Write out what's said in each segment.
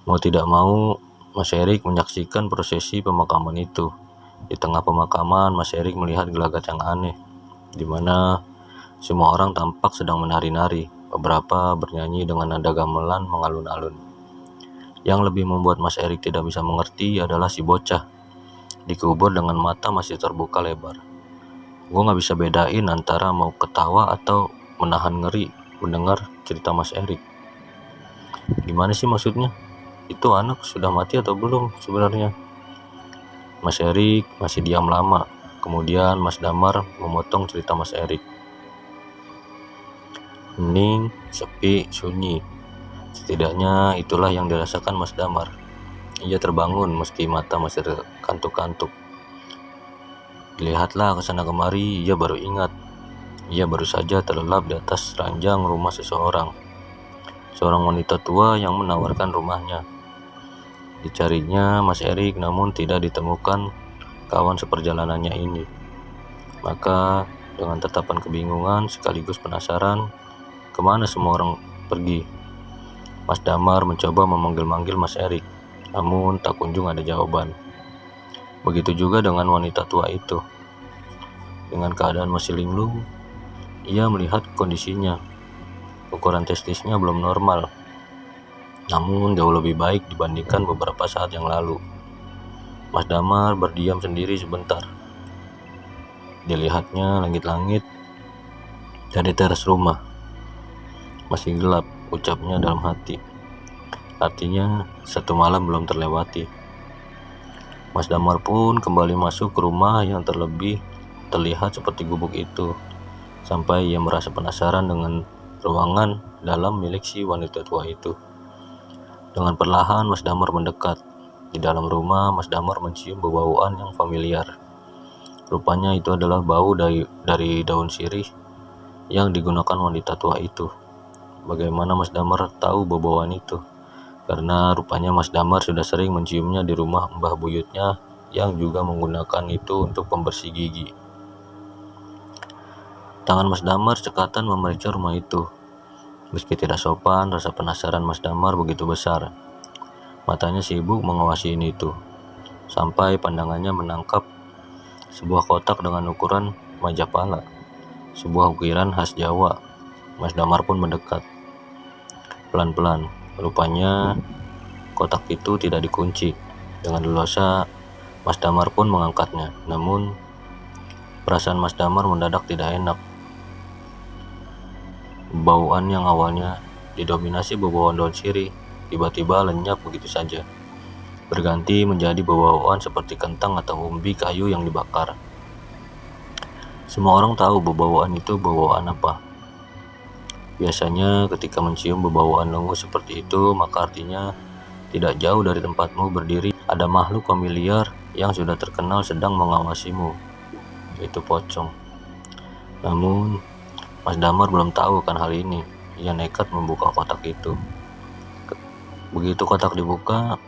Mau tidak mau, Mas Erik menyaksikan prosesi pemakaman itu. Di tengah pemakaman, Mas Erik melihat gelagat yang aneh, di mana semua orang tampak sedang menari-nari. Beberapa bernyanyi dengan nada gamelan mengalun-alun. Yang lebih membuat Mas Erik tidak bisa mengerti adalah si bocah dikubur dengan mata masih terbuka lebar. Gue gak bisa bedain antara mau ketawa atau menahan ngeri mendengar cerita Mas Erik. Gimana sih maksudnya? Itu anak sudah mati atau belum sebenarnya? Mas Erik masih diam lama. Kemudian Mas Damar memotong cerita Mas Erik. Hening, sepi, sunyi. Setidaknya itulah yang dirasakan Mas Damar. Ia terbangun meski mata masih kantuk-kantuk. Lihatlah ke sana kemari, ia baru ingat. Ia baru saja terlelap di atas ranjang rumah seseorang. Seorang wanita tua yang menawarkan rumahnya. Dicarinya Mas Erik namun tidak ditemukan kawan seperjalanannya ini. Maka dengan tatapan kebingungan sekaligus penasaran, kemana semua orang pergi? Mas Damar mencoba memanggil-manggil Mas Erik, namun tak kunjung ada jawaban. Begitu juga dengan wanita tua itu. Dengan keadaan masih linglung, ia melihat kondisinya. Ukuran testisnya belum normal, namun jauh lebih baik dibandingkan beberapa saat yang lalu. Mas Damar berdiam sendiri sebentar. Dilihatnya langit-langit dari teras rumah. Masih gelap, ucapnya dalam hati. Artinya satu malam belum terlewati. Mas Damar pun kembali masuk ke rumah yang terlihat seperti gubuk itu, sampai ia merasa penasaran dengan ruangan dalam milik si wanita tua itu. Dengan perlahan Mas Damar mendekat. Di dalam rumah, Mas Damar mencium bau-bauan yang familiar. Rupanya itu adalah bau dari daun sirih yang digunakan wanita tua itu. Bagaimana Mas Damar tahu bau-bauan itu? Karena rupanya Mas Damar sudah sering menciumnya di rumah mbah buyutnya yang juga menggunakan itu untuk pembersih gigi. Tangan Mas Damar cekatan memeriksa rumah itu. Meski tidak sopan, rasa penasaran Mas Damar begitu besar. Matanya sibuk mengawasi ini itu, sampai pandangannya menangkap sebuah kotak dengan ukuran Majapahla, sebuah ukiran khas Jawa. Mas Damar pun mendekat. Pelan-pelan, rupanya kotak itu tidak dikunci. Dengan leluasa, Mas Damar pun mengangkatnya. Namun, perasaan Mas Damar mendadak tidak enak. Bauan yang awalnya didominasi bau-bauan daun sirih, tiba-tiba lenyap begitu saja. Berganti menjadi bau-bauan seperti kentang atau umbi kayu yang dibakar. Semua orang tahu bau-bauan itu bau-bauan apa. Biasanya ketika mencium bau-bauan lengu seperti itu, maka artinya tidak jauh dari tempatmu berdiri ada makhluk familiar yang sudah terkenal sedang mengawasimu, yaitu pocong. Namun, Mas Damar belum tahu kan hal ini. Ia nekat membuka kotak itu. Begitu kotak dibuka,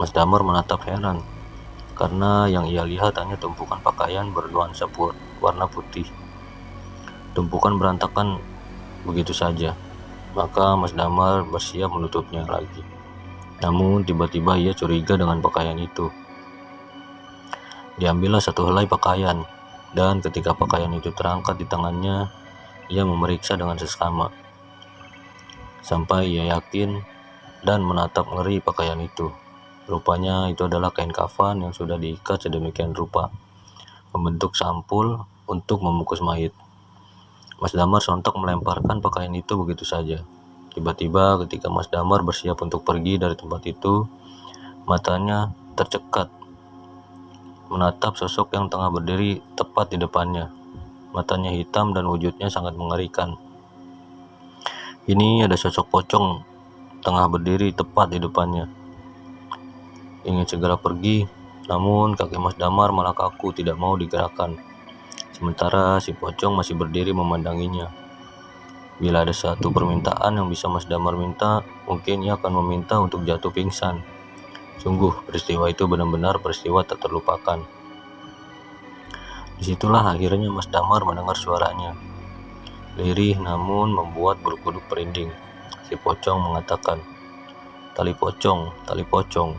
Mas Damar menatap heran, karena yang ia lihat hanya tumpukan pakaian bernuansa warna putih. Tumpukan berantakan begitu saja. Maka Mas Damar bersiap menutupnya lagi. Namun tiba-tiba ia curiga dengan pakaian itu. Diambillah satu helai pakaian, dan ketika pakaian itu terangkat di tangannya, ia memeriksa dengan seksama. Sampai ia yakin dan menatap ngeri pakaian itu. Rupanya itu adalah kain kafan yang sudah diikat sedemikian rupa, membentuk sampul untuk membungkus mayit. Mas Damar sontak melemparkan pakaian itu begitu saja. Tiba-tiba ketika Mas Damar bersiap untuk pergi dari tempat itu, matanya tercekat menatap sosok yang tengah berdiri tepat di depannya. Matanya hitam dan wujudnya sangat mengerikan. Ini ada sosok pocong tengah berdiri tepat di depannya. Ingin segera pergi, namun kaki Mas Damar malah kaku tidak mau digerakkan. Sementara si pocong masih berdiri memandanginya. Bila ada satu permintaan yang bisa Mas Damar minta, mungkin ia akan meminta untuk jatuh pingsan. Sungguh, peristiwa itu benar-benar peristiwa tak terlupakan. Disitulah akhirnya Mas Damar mendengar suaranya. Lirih namun membuat bulu kuduk merinding. Si pocong mengatakan, tali pocong, tali pocong.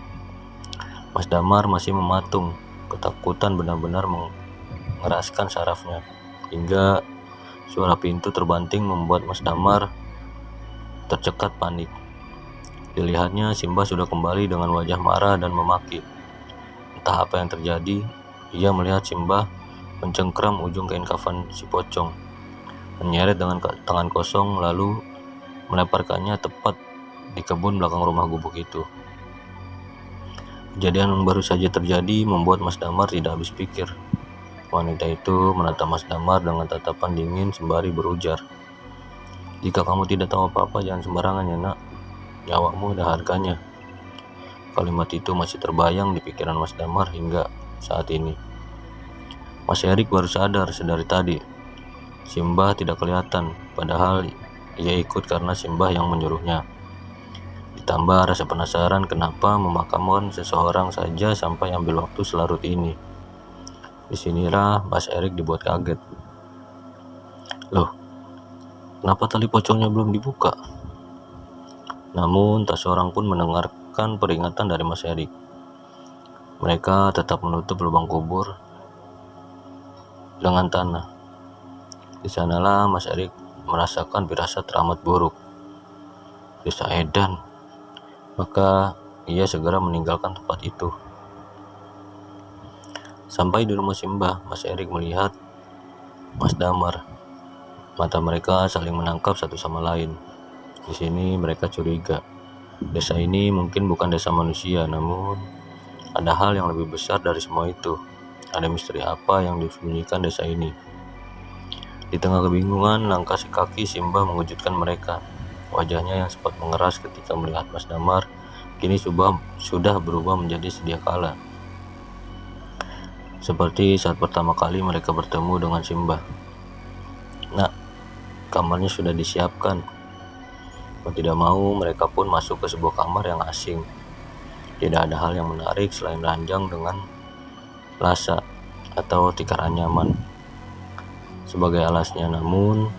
Mas Damar masih mematung, ketakutan benar-benar mengeraskan sarafnya, hingga suara pintu terbanting membuat Mas Damar tercekat panik. Dilihatnya Simbah sudah kembali dengan wajah marah dan memaki. Entah apa yang terjadi, ia melihat Simbah mencengkram ujung kain kafan si pocong, menyeret dengan tangan kosong lalu melemparkannya tepat di kebun belakang rumah gubuk itu. Kejadian yang baru saja terjadi membuat Mas Damar tidak habis pikir. Wanita itu menatap Mas Damar dengan tatapan dingin sembari berujar, "Jika kamu tidak tahu apa-apa, jangan sembarangan ya nak. Nyawamu ada harganya." Kalimat itu masih terbayang di pikiran Mas Damar hingga saat ini. Mas Erik baru sadar sedari tadi. Simbah tidak kelihatan, padahal ia ikut karena Simbah yang menyuruhnya. Ditambah rasa penasaran kenapa memakamkan seseorang saja sampai ambil waktu selarut ini. Disinilah Mas Erik dibuat kaget. Loh, kenapa tali pocongnya belum dibuka? Namun tak seorang pun mendengarkan peringatan dari Mas Erik. Mereka tetap menutup lubang kubur dengan tanah. Di sanalah Mas Erik merasakan firasat teramat buruk. Desa Edan. Maka ia segera meninggalkan tempat itu. Sampai di rumah Simbah, Mas Erik melihat Mas Damar. Mata mereka saling menangkap satu sama lain. Di sini mereka curiga. Desa ini mungkin bukan desa manusia, namun ada hal yang lebih besar dari semua itu. Ada misteri apa yang disembunyikan desa ini? Di tengah kebingungan, langkah si kaki Simbah mengejutkan mereka. Wajahnya yang sempat mengeras ketika melihat Mas Damar kini sudah berubah menjadi sedia kala. Seperti saat pertama kali mereka bertemu dengan Simbah. Nak, kamarnya sudah disiapkan. Mau tidak mau, mereka pun masuk ke sebuah kamar yang asing. Tidak ada hal yang menarik selain ranjang dengan lasa atau tikar anyaman sebagai alasnya. Namun,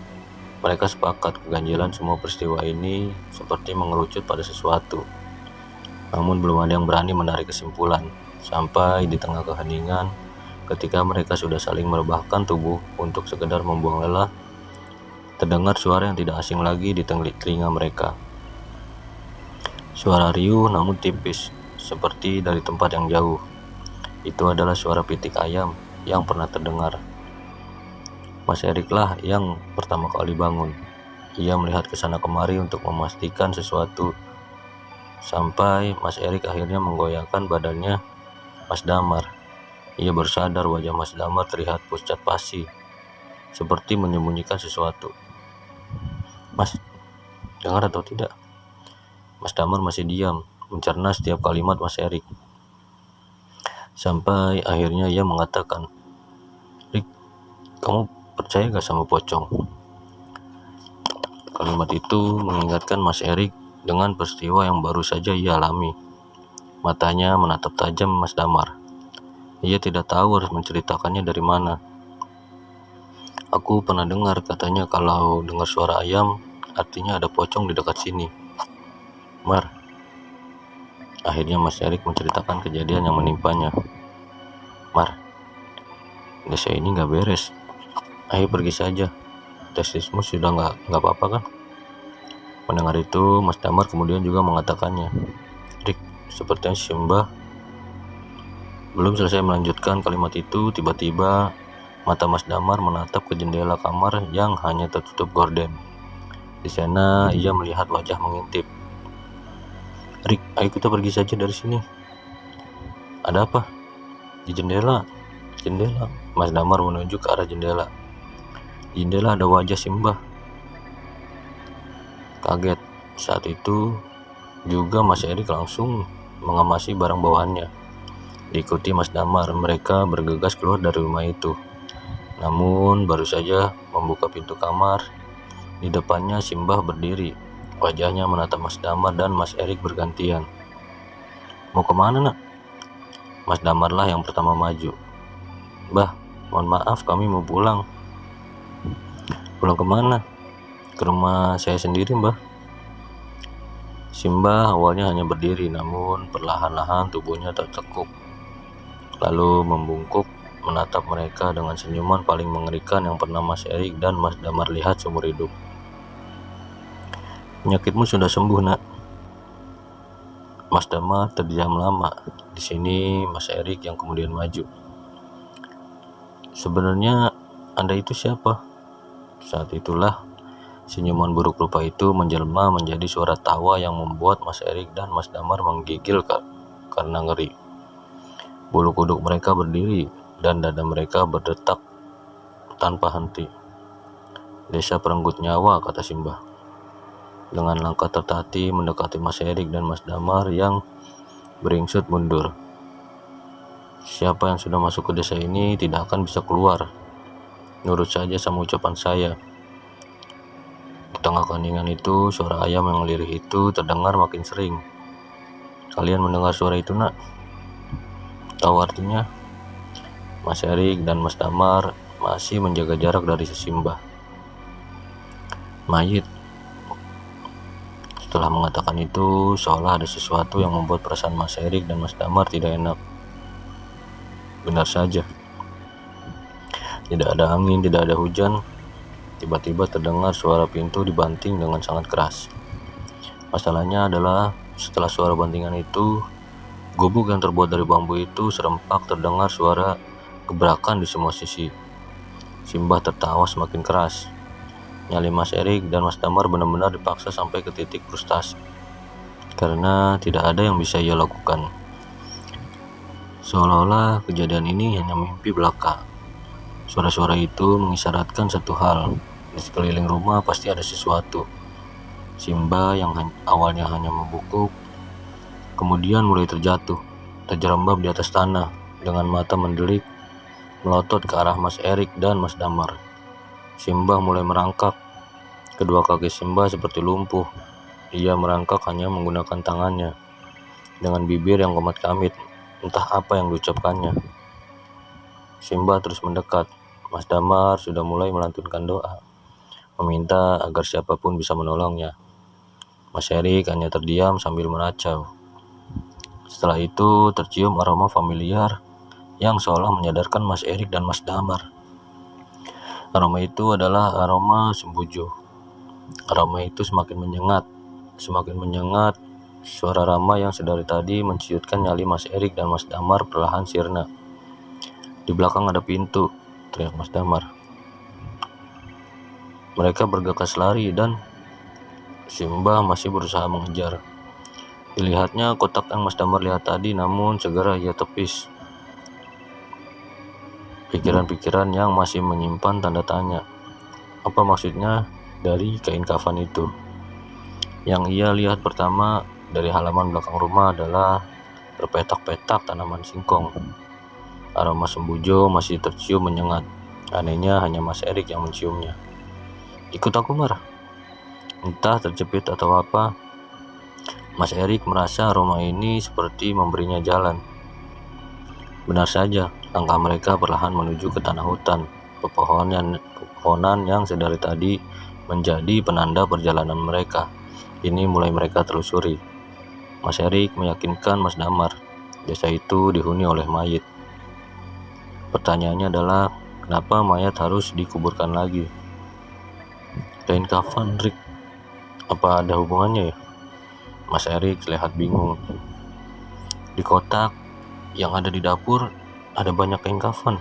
mereka sepakat keganjilan semua peristiwa ini seperti mengerucut pada sesuatu. Namun belum ada yang berani menarik kesimpulan. Sampai di tengah keheningan, ketika mereka sudah saling merebahkan tubuh untuk sekedar membuang lelah, terdengar suara yang tidak asing lagi di telinga mereka. Suara riuh namun tipis, seperti dari tempat yang jauh. Itu adalah suara pitik ayam yang pernah terdengar. Mas Eriklah yang pertama kali bangun. Ia melihat ke sana kemari untuk memastikan sesuatu. Sampai Mas Erik akhirnya menggoyangkan badannya Mas Damar. Ia baru sadar wajah Mas Damar terlihat pucat pasi, seperti menyembunyikan sesuatu. Mas, dengar atau tidak? Mas Damar masih diam, mencerna setiap kalimat Mas Erik. Sampai akhirnya ia mengatakan, "Rik, kamu percaya gak sama pocong?" Kalimat itu mengingatkan Mas Erik dengan peristiwa yang baru saja ia alami. Matanya menatap tajam Mas Damar. Ia tidak tahu harus menceritakannya dari mana. "Aku pernah dengar katanya kalau dengar suara ayam, artinya ada pocong di dekat sini, Mar." Akhirnya Mas Erik menceritakan kejadian yang menimpanya. "Mar, desa ini gak beres. Ayo pergi saja. Tesismu sudah gak apa-apa kan?" Mendengar itu, Mas Damar kemudian juga mengatakannya. "Rik, sepertinya Simbah." Belum selesai melanjutkan kalimat itu, tiba-tiba mata Mas Damar menatap ke jendela kamar yang hanya tertutup gorden. Di sana ia melihat wajah mengintip. "Rik, ayo kita pergi saja dari sini." "Ada apa?" "Di jendela." "Jendela?" Mas Damar menunjuk ke arah jendela. Di jendela ada wajah Simbah. Kaget. Saat itu juga Mas Erik langsung mengemasi barang bawaannya. Diikuti Mas Damar, mereka bergegas keluar dari rumah itu. Namun baru saja membuka pintu kamar, di depannya Simbah berdiri. Wajahnya menatap Mas Damar dan Mas Erik bergantian. "Mau kemana nak?" Mas Damarlah yang pertama maju. "Mbah, mohon maaf kami mau pulang." "Pulang kemana?" "Ke rumah saya sendiri mbah." Simbah awalnya hanya berdiri, namun perlahan-lahan tubuhnya tertekuk, lalu membungkuk menatap mereka dengan senyuman paling mengerikan yang pernah Mas Erik dan Mas Damar lihat seumur hidup. Penyakitmu sudah sembuh, nak. Mas Damar terdiam lama. Di sini Mas Erik yang kemudian maju. Sebenarnya Anda itu siapa? Saat itulah senyuman buruk rupa itu menjelma menjadi suara tawa yang membuat Mas Erik dan Mas Damar menggigil karena ngeri. Bulu kuduk mereka berdiri dan dada mereka berdetak tanpa henti. Desa perenggut nyawa, kata Simbah. Dengan langkah tertati mendekati Mas Erik dan Mas Damar yang beringsut mundur. Siapa yang sudah masuk ke desa ini tidak akan bisa keluar. Nurut saja sama ucapan saya. Di tengah keheningan itu, suara ayam yang lirih itu terdengar makin sering. Kalian mendengar suara itu, nak? Tahu artinya? Mas Erik dan Mas Damar masih menjaga jarak dari Simbah. Mayit. Setelah mengatakan itu, seolah ada sesuatu yang membuat perasaan Mas Erik dan Mas Damar tidak enak. Benar saja. Tidak ada angin, tidak ada hujan. Tiba-tiba terdengar suara pintu dibanting dengan sangat keras. Masalahnya adalah setelah suara bantingan itu, gubuk yang terbuat dari bambu itu serempak terdengar suara gebrakan di semua sisi. Simbah tertawa semakin keras. Nyali Mas Erik dan Mas Damar benar-benar dipaksa sampai ke titik frustasi, karena tidak ada yang bisa ia lakukan. Seolah-olah kejadian ini hanya mimpi belaka. Suara-suara itu mengisyaratkan satu hal, di sekeliling rumah pasti ada sesuatu. Simbah yang awalnya hanya membungkuk, kemudian mulai terjatuh, terjerembab di atas tanah, dengan mata mendelik, melotot ke arah Mas Erik dan Mas Damar. Simbah mulai merangkak. Kedua kaki Simbah seperti lumpuh. Ia merangkak hanya menggunakan tangannya, dengan bibir yang komat-kamit. Entah apa yang diucapkannya. Simbah terus mendekat. Mas Damar sudah mulai melantunkan doa, meminta agar siapapun bisa menolongnya. Mas Erik hanya terdiam sambil meracau. Setelah itu tercium aroma familiar yang seolah menyadarkan Mas Erik dan Mas Damar. Aroma itu adalah aroma sembujo. Aroma itu semakin menyengat. Suara Rama yang sedari tadi menciutkan nyali Mas Erik dan Mas Damar perlahan sirna. Di belakang ada pintu, teriak Mas Damar. Mereka bergegas lari dan Simbah masih berusaha mengejar. Dilihatnya kotak yang Mas Damar lihat tadi, namun segera ia tepis. Pikiran-pikiran yang masih menyimpan tanda tanya. Apa maksudnya dari kain kafan itu? Yang ia lihat pertama dari halaman belakang rumah adalah terpetak-petak tanaman singkong. Aroma sembujo masih tercium menyengat. Anehnya hanya Mas Erik yang menciumnya. Ikut aku, Mar. Entah terjepit atau apa, Mas Erik merasa aroma ini seperti memberinya jalan. Benar saja, langkah mereka perlahan menuju ke tanah hutan. Pepohonan yang sedari tadi menjadi penanda perjalanan mereka, ini mulai mereka telusuri. Mas Erik meyakinkan Mas Damar, desa itu dihuni oleh mayit. Pertanyaannya adalah, kenapa mayat harus dikuburkan lagi? Kain kafan, Rick. Apa ada hubungannya ya? Mas Erik terlihat bingung. Di kotak yang ada di dapur ada banyak kain kafan.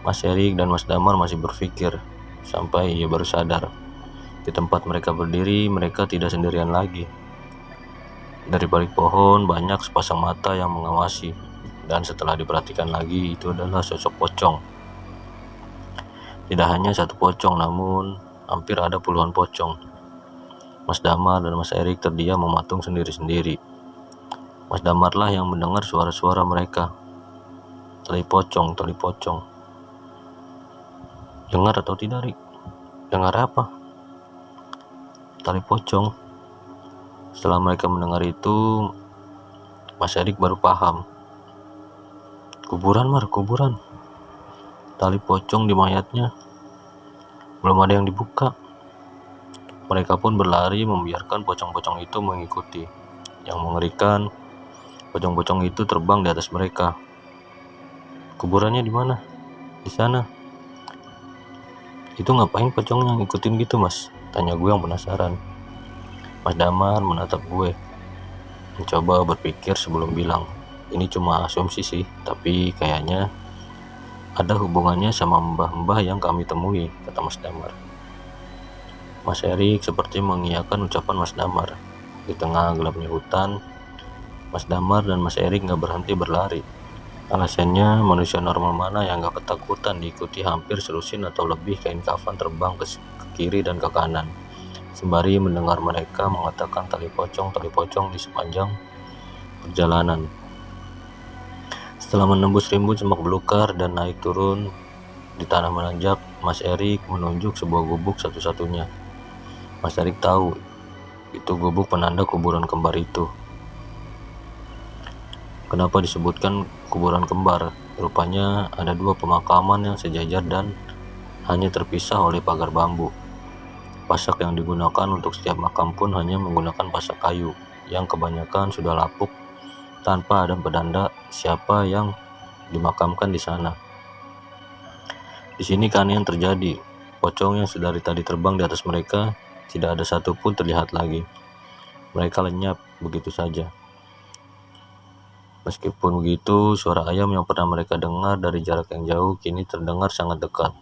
Mas Erik dan Mas Damar masih berpikir sampai ia baru sadar. Di tempat mereka berdiri, mereka tidak sendirian lagi. Dari balik pohon banyak sepasang mata yang mengawasi, dan setelah diperhatikan lagi, itu adalah sosok pocong. Tidak hanya satu pocong, namun hampir ada puluhan pocong. Mas Damar dan Mas Erik terdiam mematung sendiri-sendiri. Mas Damarlah yang mendengar suara-suara mereka. Tali pocong. Dengar atau tidak, Rik? Dengar apa? Tali pocong. Setelah mereka mendengar itu, Mas Erik baru paham. Kuburan, Mar, kuburan. Tali pocong di mayatnya. Belum ada yang dibuka. Mereka pun berlari membiarkan pocong-pocong itu mengikuti. Yang mengerikan, pocong-pocong itu terbang di atas mereka. Kuburannya di mana? Di sana. Itu ngapain pocongnya ngikutin gitu, Mas? Tanya gue yang penasaran. Mas Damar menatap gue, mencoba berpikir sebelum bilang. Ini cuma asumsi sih, tapi kayaknya ada hubungannya sama mbah-mbah yang kami temui, kata Mas Damar. Mas Erik seperti mengiyakan ucapan Mas Damar. Di tengah gelapnya hutan, Mas Damar dan Mas Erik gak berhenti berlari. Alasannya, manusia normal mana yang gak ketakutan diikuti hampir selusin atau lebih kain kafan terbang ke kiri dan ke kanan, sembari mendengar mereka mengatakan tali pocong di sepanjang perjalanan. Setelah menembus rimbun semak belukar dan naik turun di tanah menanjak, Mas Erik menunjuk sebuah gubuk satu-satunya. Mas Erik tahu itu gubuk penanda kuburan kembar itu. Kenapa disebutkan kuburan kembar? Rupanya ada dua pemakaman yang sejajar dan hanya terpisah oleh pagar bambu. Pasak yang digunakan untuk setiap makam pun hanya menggunakan pasak kayu yang kebanyakan sudah lapuk tanpa ada penanda siapa yang dimakamkan di sana. Di sini keanehan terjadi. Pocong yang sedari tadi terbang di atas mereka tidak ada satupun terlihat lagi. Mereka lenyap begitu saja. Meskipun begitu, suara ayam yang pernah mereka dengar dari jarak yang jauh kini terdengar sangat dekat.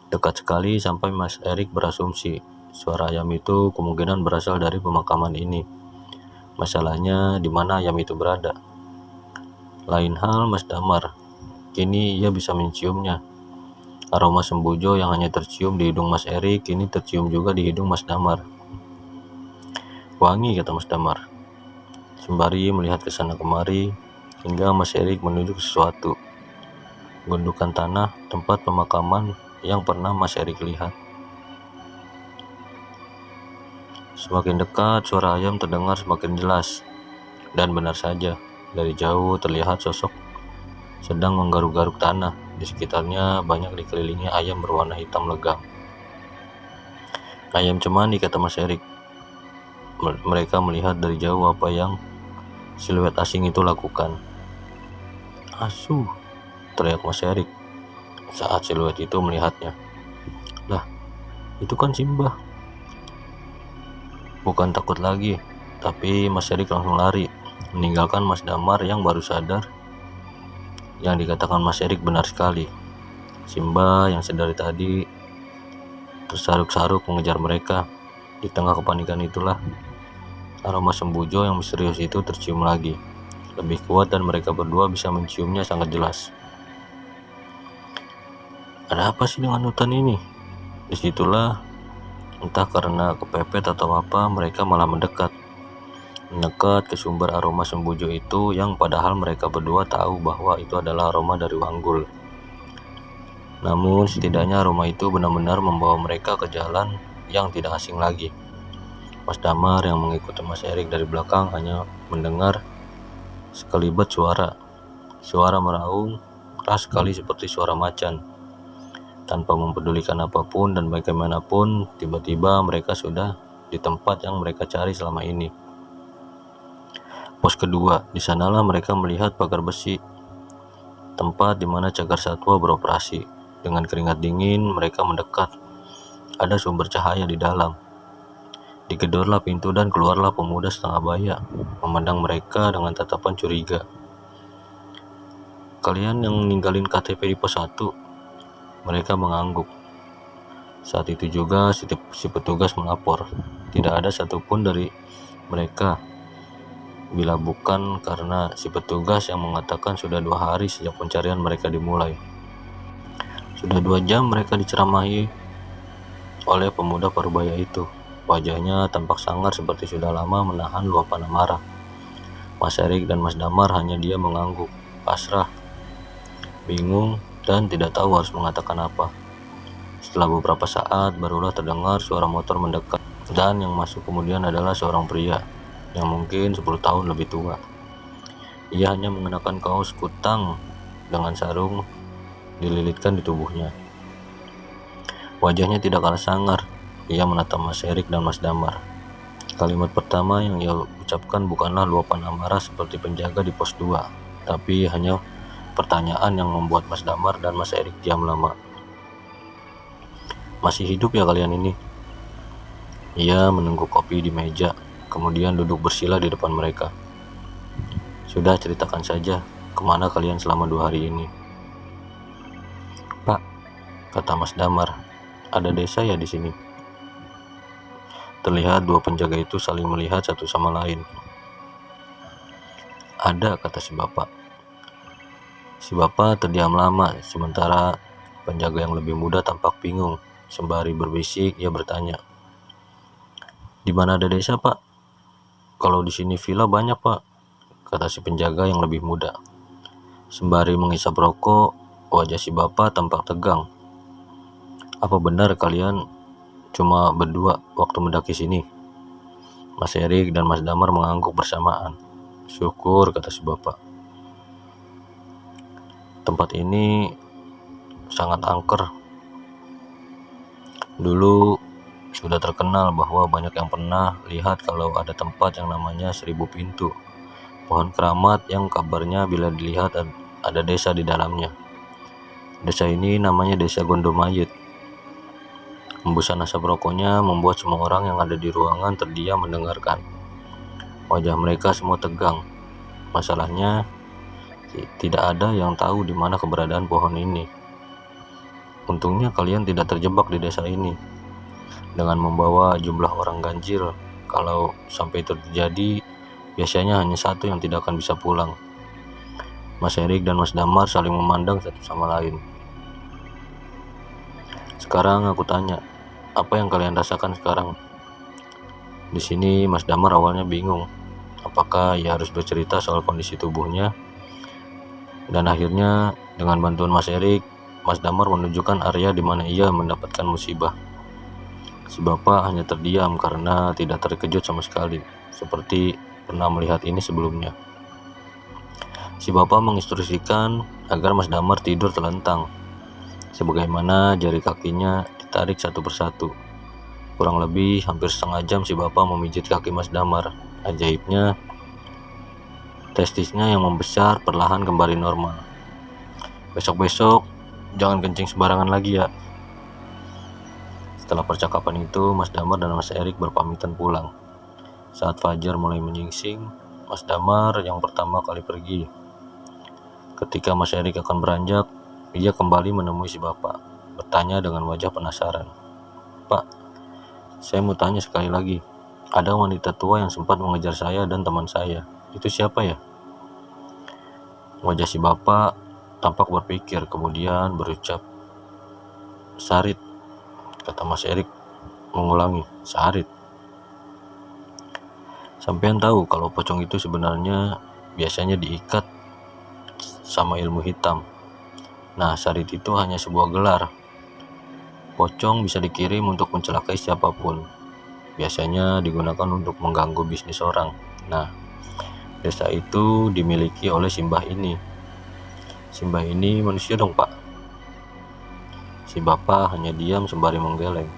Dekat sekali sampai Mas Erik berasumsi suara ayam itu kemungkinan berasal dari pemakaman ini. Masalahnya di mana ayam itu berada. Lain hal Mas Damar. Kini ia bisa menciumnya. Aroma sembujo yang hanya tercium di hidung Mas Erik kini tercium juga di hidung Mas Damar. Wangi, kata Mas Damar, sembari melihat ke sana kemari hingga Mas Erik menunjuk sesuatu. Gundukan tanah tempat pemakaman yang pernah Mas Erik lihat. Semakin dekat suara ayam terdengar semakin jelas. Dan benar saja, dari jauh terlihat sosok sedang menggaruk-garuk tanah. Di sekitarnya banyak dikelilingi ayam berwarna hitam legam. Ayam cemani, kata Mas Erik. Mereka melihat dari jauh apa yang siluet asing itu lakukan. Asu, teriak Mas Erik saat siluet itu melihatnya. Lah, itu kan Simbah. Bukan takut lagi, tapi Mas Erik langsung lari, meninggalkan Mas Damar yang baru sadar. Yang dikatakan Mas Erik benar sekali. Simbah yang sedari tadi tersaruk-saruk mengejar mereka. Di tengah kepanikan itulah aroma sembujo yang misterius itu tercium lagi, lebih kuat dan mereka berdua bisa menciumnya sangat jelas. Ada apa sih dengan hutan ini? Disitulah, entah karena kepepet atau apa, mereka malah mendekat ke sumber aroma sembujo itu yang padahal mereka berdua tahu bahwa itu adalah aroma dari Wanggul. Namun setidaknya aroma itu benar-benar membawa mereka ke jalan yang tidak asing lagi. Mas Damar yang mengikuti Mas Erik dari belakang hanya mendengar sekelibat suara meraung keras sekali seperti suara macan. Tanpa mempedulikan apapun dan bagaimanapun, tiba-tiba mereka sudah di tempat yang mereka cari selama ini. Pos kedua, di sanalah mereka melihat pagar besi, tempat di mana cagar satwa beroperasi. Dengan keringat dingin, mereka mendekat. Ada sumber cahaya di dalam. Digedorlah pintu dan keluarlah pemuda setengah baya, memandang mereka dengan tatapan curiga. Kalian yang ninggalin KTP di pos 1? Mereka mengangguk. Saat itu juga si petugas melapor. Tidak ada satupun dari mereka. Bila bukan karena si petugas yang mengatakan sudah 2 hari sejak pencarian mereka dimulai. Sudah 2 jam mereka diceramahi oleh pemuda parubaya itu. Wajahnya tampak sangar seperti sudah lama menahan luapan amarah. Mas Erik dan Mas Damar hanya dia mengangguk, pasrah, bingung, dan tidak tahu harus mengatakan apa. Setelah beberapa saat, barulah terdengar suara motor mendekat, dan yang masuk kemudian adalah seorang pria yang mungkin 10 tahun lebih tua. Ia hanya mengenakan kaos kutang dengan sarung dililitkan di tubuhnya. Wajahnya tidak kalah sangar, Ia menatap Mas Erik dan Mas Damar. Kalimat pertama yang ia ucapkan bukanlah luapan amarah seperti penjaga di pos 2, tapi hanya pertanyaan yang membuat Mas Damar dan Mas Erik diam lama. "Masih hidup ya kalian ini?" Ia menunggu kopi di meja, kemudian duduk bersila di depan mereka. "Sudah, ceritakan saja, kemana kalian selama 2 hari ini?" "Pak," kata Mas Damar, "ada desa ya di sini?" Terlihat dua penjaga itu saling melihat satu sama lain. "Ada," kata si bapak. Si bapak terdiam lama, sementara penjaga yang lebih muda tampak bingung. Sembari berbisik, ia bertanya, "Di mana ada desa, Pak?" "Kalau di sini villa banyak, Pak," kata si penjaga yang lebih muda. Sembari menghisap rokok, wajah si bapak tampak tegang. "Apa benar kalian cuma berdua waktu mendaki sini?" Mas Erik dan Mas Damar mengangguk bersamaan. "Syukur," kata si bapak. "Tempat ini sangat angker. Dulu sudah terkenal bahwa banyak yang pernah lihat kalau ada tempat yang namanya 1000 pintu. Pohon keramat yang kabarnya bila dilihat ada desa di dalamnya. Desa ini namanya Desa Gondomayit." Hembusan asap rokoknya membuat semua orang yang ada di ruangan terdiam mendengarkan. Wajah mereka semua tegang. Masalahnya, tidak ada yang tahu di mana keberadaan pohon ini. "Untungnya kalian tidak terjebak di desa ini dengan membawa jumlah orang ganjil. Kalau sampai terjadi, biasanya hanya satu yang tidak akan bisa pulang." Mas Erik dan Mas Damar saling memandang satu sama lain. "Sekarang aku tanya, apa yang kalian rasakan sekarang?" Di sini Mas Damar awalnya bingung, apakah ia harus bercerita soal kondisi tubuhnya. Dan akhirnya dengan bantuan Mas Erik, Mas Damar menunjukkan area di mana ia mendapatkan musibah. Si bapak hanya terdiam karena tidak terkejut sama sekali, seperti pernah melihat ini sebelumnya. Si bapak menginstruksikan agar Mas Damar tidur telentang, sebagaimana jari kakinya ditarik satu persatu. Kurang lebih hampir setengah jam si bapak memijit kaki Mas Damar. Ajaibnya, testisnya yang membesar perlahan kembali normal. "Besok-besok jangan kencing sembarangan lagi ya." Setelah percakapan itu, Mas Damar dan Mas Erik berpamitan pulang. Saat fajar mulai menyingsing, Mas Damar yang pertama kali pergi. Ketika Mas Erik akan beranjak, ia kembali menemui si bapak, bertanya dengan wajah penasaran. "Pak, saya mau tanya sekali lagi. Ada wanita tua yang sempat mengejar saya dan teman saya. Itu siapa ya?" Wajah si bapak tampak berpikir, kemudian berucap, "Sarit," kata Mas Erik mengulangi, "Sarit. Sampean tahu kalau pocong itu sebenarnya biasanya diikat sama ilmu hitam. Nah, Sarit itu hanya sebuah gelar. Pocong bisa dikirim untuk mencelakai siapapun. Biasanya digunakan untuk mengganggu bisnis orang. Nah, desa itu dimiliki oleh Simbah ini. Simbah ini manusia dong, Pak." Si bapak hanya diam sembari menggeleng.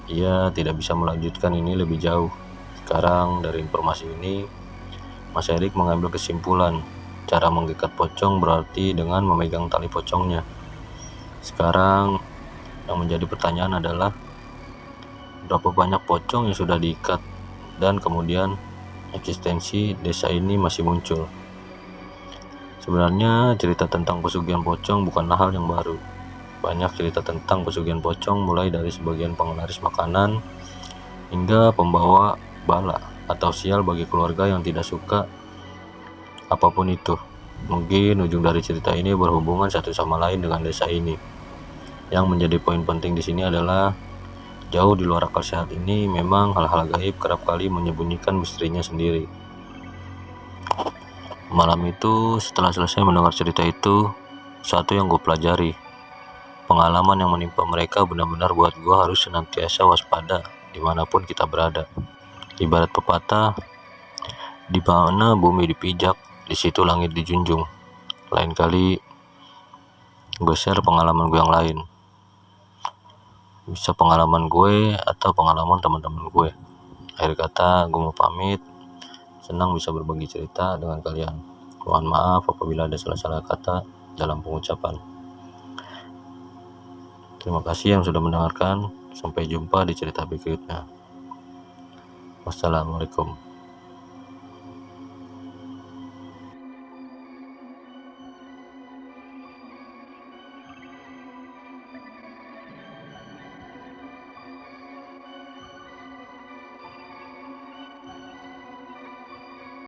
Ia tidak bisa melanjutkan ini lebih jauh. Sekarang dari informasi ini, Mas Erik mengambil kesimpulan, cara mengikat pocong berarti dengan memegang tali pocongnya. Sekarang yang menjadi pertanyaan adalah, berapa banyak pocong yang sudah diikat dan kemudian eksistensi desa ini masih muncul. Sebenarnya cerita tentang pesugihan pocong bukanlah hal yang baru. Banyak cerita tentang pesugihan pocong, mulai dari sebagian penglaris makanan hingga pembawa bala atau sial bagi keluarga yang tidak suka apapun itu. Mungkin ujung dari cerita ini berhubungan satu sama lain dengan desa ini. Yang menjadi poin penting di sini adalah, jauh di luar akal sehat ini, memang hal-hal gaib kerap kali menyembunyikan misterinya sendiri. Malam itu, setelah selesai mendengar cerita itu, satu yang gue pelajari, pengalaman yang menimpa mereka benar-benar buat gue harus senantiasa waspada dimanapun kita berada. Ibarat pepatah, di mana bumi dipijak, di situ langit dijunjung. Lain kali gue share pengalaman gue yang lain. bisa pengalaman gue atau pengalaman teman-teman gue. Akhir kata gue mau pamit, senang bisa berbagi cerita dengan kalian. Mohon maaf apabila ada salah-salah kata dalam pengucapan. Terima kasih yang sudah mendengarkan. Sampai jumpa di cerita berikutnya. Wassalamualaikum.